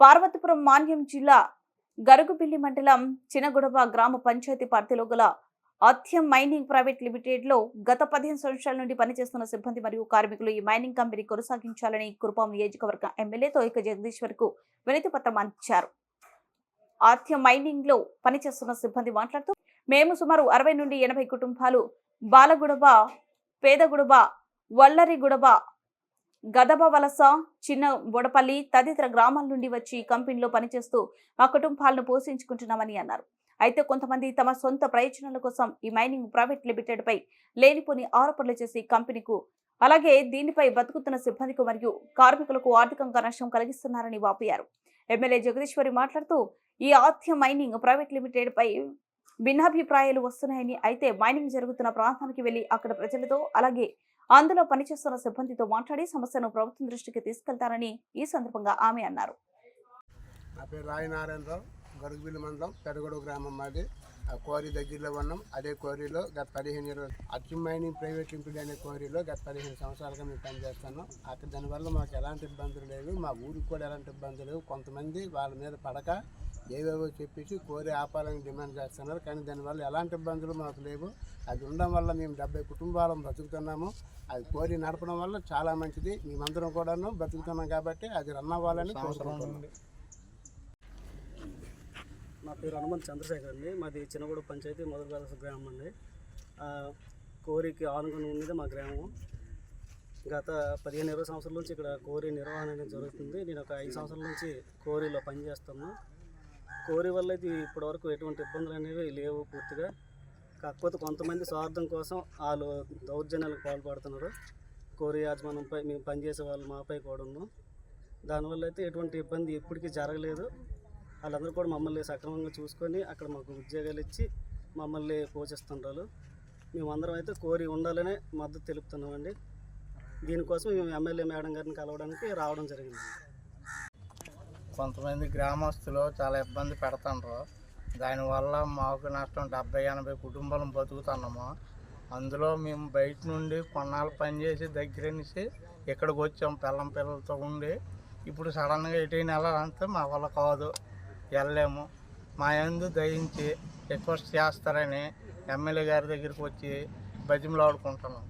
పార్వతీపురం మాన్యం జిల్లా గరుగుబిల్లి మండలం చినగుడవ గ్రామ పంచాయతీ పరిధిలో గల ఆథ్యం మైనింగ్ ప్రైవేట్ లిమిటెడ్ లో గత 15 సంవత్సరాల నుండి పనిచేస్తున్న సిబ్బంది మరియు కార్మికులు ఈ మైనింగ్ కంపెనీ కొనసాగించాలని కురుపాం నియోజకవర్గ ఎమ్మెల్యే తోయిక జగదీశ్వర్ కు వినతి పత్రం అందించారు. ఆథ్యం మైనింగ్ లో పనిచేస్తున్న సిబ్బంది మాట్లాడుతూ మేము సుమారు 60 నుండి 80 కుటుంబాలు బాలగుడవ, పేదగుడవ, వల్లరిగుడవ, గదబ వలస, చిన్న బొడపల్లి తదితర గ్రామాల నుండి వచ్చి కంపెనీలో పనిచేస్తూ మా కుటుంబాలను పోషించుకుంటున్నామని అన్నారు. అయితే కొంతమంది తమ సొంత ప్రయోజనాల కోసం ఈ మైనింగ్ ప్రైవేట్ లిమిటెడ్ పై లేనిపోని ఆరోపణలు చేసి కంపెనీకు అలాగే దీనిపై బతుకుతున్న సిబ్బందికి మరియు కార్మికులకు ఆర్థికంగా నష్టం కలిగిస్తున్నారని వాపోయారు. ఎమ్మెల్యే జగదీశ్వరి మాట్లాడుతూ ఈ ఆథ్యం మైనింగ్ ప్రైవేట్ లిమిటెడ్ పై భిన్నాభిప్రాయాలు వస్తున్నాయని, అయితే మైనింగ్ జరుగుతున్న ప్రాంతానికి వెళ్లి అక్కడ ప్రజలతో అలాగే అందులో పనిచేస్తున్న సిబ్బందితో మాట్లాడి సమస్యను ప్రభుత్వం దృష్టికి తీసుకెళ్తారని ఈ సందర్భంగా ఆమె అన్నారు. నా పేరు రాయనారాయణరావు, గరుగుబిల్లి మండలం పెదగొడవ గ్రామం మాది. ఆ క్వారీ దగ్గరలో ఉన్నాం. అదే క్వారీలో గత 15 ఆథ్యం మైనింగ్ ప్రైవేట్ లిమిటెడ్ అనే క్వారీలో గత 15 సంవత్సరాలుగా మేము పనిచేస్తున్నాం. అక్కడ దానివల్ల మాకు ఎలాంటి ఇబ్బందులు లేవు, మా ఊరికి కూడా ఎలాంటి ఇబ్బందులు లేవు. కొంతమంది వాళ్ళ మీద పడక ఏవేవో చెప్పేసి కోరి ఆపాలని డిమాండ్ చేస్తున్నారు, కానీ దానివల్ల ఎలాంటి ఇబ్బందులు మాకు లేవు. అది ఉండడం వల్ల మేము 70 కుటుంబాలను బతుకుతున్నాము. అది కోరి నడపడం వల్ల చాలా మంచిది. మేమందరం కూడాను బతుకుతున్నాం కాబట్టి అది రన్ అవ్వాలని కోరుకుంటున్నాం. నా పేరు హనుమంత్ చంద్రశేఖర్ అండి. మాది చిన్నగూడ పంచాయతీ మొదటి గ్రామం అండి. కోరికి ఆనుకుని ఉన్నది మా గ్రామం. గత 15-20 సంవత్సరాల నుంచి ఇక్కడ కోరి నిర్వహణ అనేది జరుగుతుంది. నేను ఒక 5 సంవత్సరాల నుంచి కోరిలో పనిచేస్తాను. కోరి వల్ల ఇది ఇప్పటివరకు ఎటువంటి ఇబ్బందులు అనేవి లేవు పూర్తిగా. కాకపోతే కొంతమంది స్వార్థం కోసం వాళ్ళు దౌర్జన్యాలకు పాల్పడుతున్నారు. కోరి యాజమాన్యంపై మేము పనిచేసే వాళ్ళు మాపై కూడా ఉన్నాం. దానివల్ల అయితే ఎటువంటి ఇబ్బంది ఇప్పటికీ జరగలేదు. వాళ్ళందరూ కూడా మమ్మల్ని సక్రమంగా చూసుకొని అక్కడ మాకు ఉద్యోగాలు ఇచ్చి మమ్మల్ని పోషిస్తుంటారు. మేమందరం అయితే కోరి ఉండాలనే మద్దతు తెలుపుతున్నామండి. దీనికోసం మేము ఎమ్మెల్యే మేడం గారిని కలవడానికి రావడం జరిగింది. కొంతమంది గ్రామస్తులు చాలా ఇబ్బంది పెడుతున్నారు. దానివల్ల మాకు నష్టం 70-80 కుటుంబాలను బతుకుతున్నాము. అందులో మేము బయట నుండి కొన్నాళ్ళు పనిచేసి దగ్గర నుంచి ఇక్కడికి వచ్చాము పిల్లలతో ఉండి. ఇప్పుడు సడన్గా ఎటైనా వెళ్ళాలంటే మా వల్ల కాదు, వెళ్ళలేము. మా యందు దయించి రిక్వెస్ట్ చేస్తారని ఎమ్మెల్యే గారి దగ్గరికి వచ్చి బతిమలాడుకుంటున్నాం.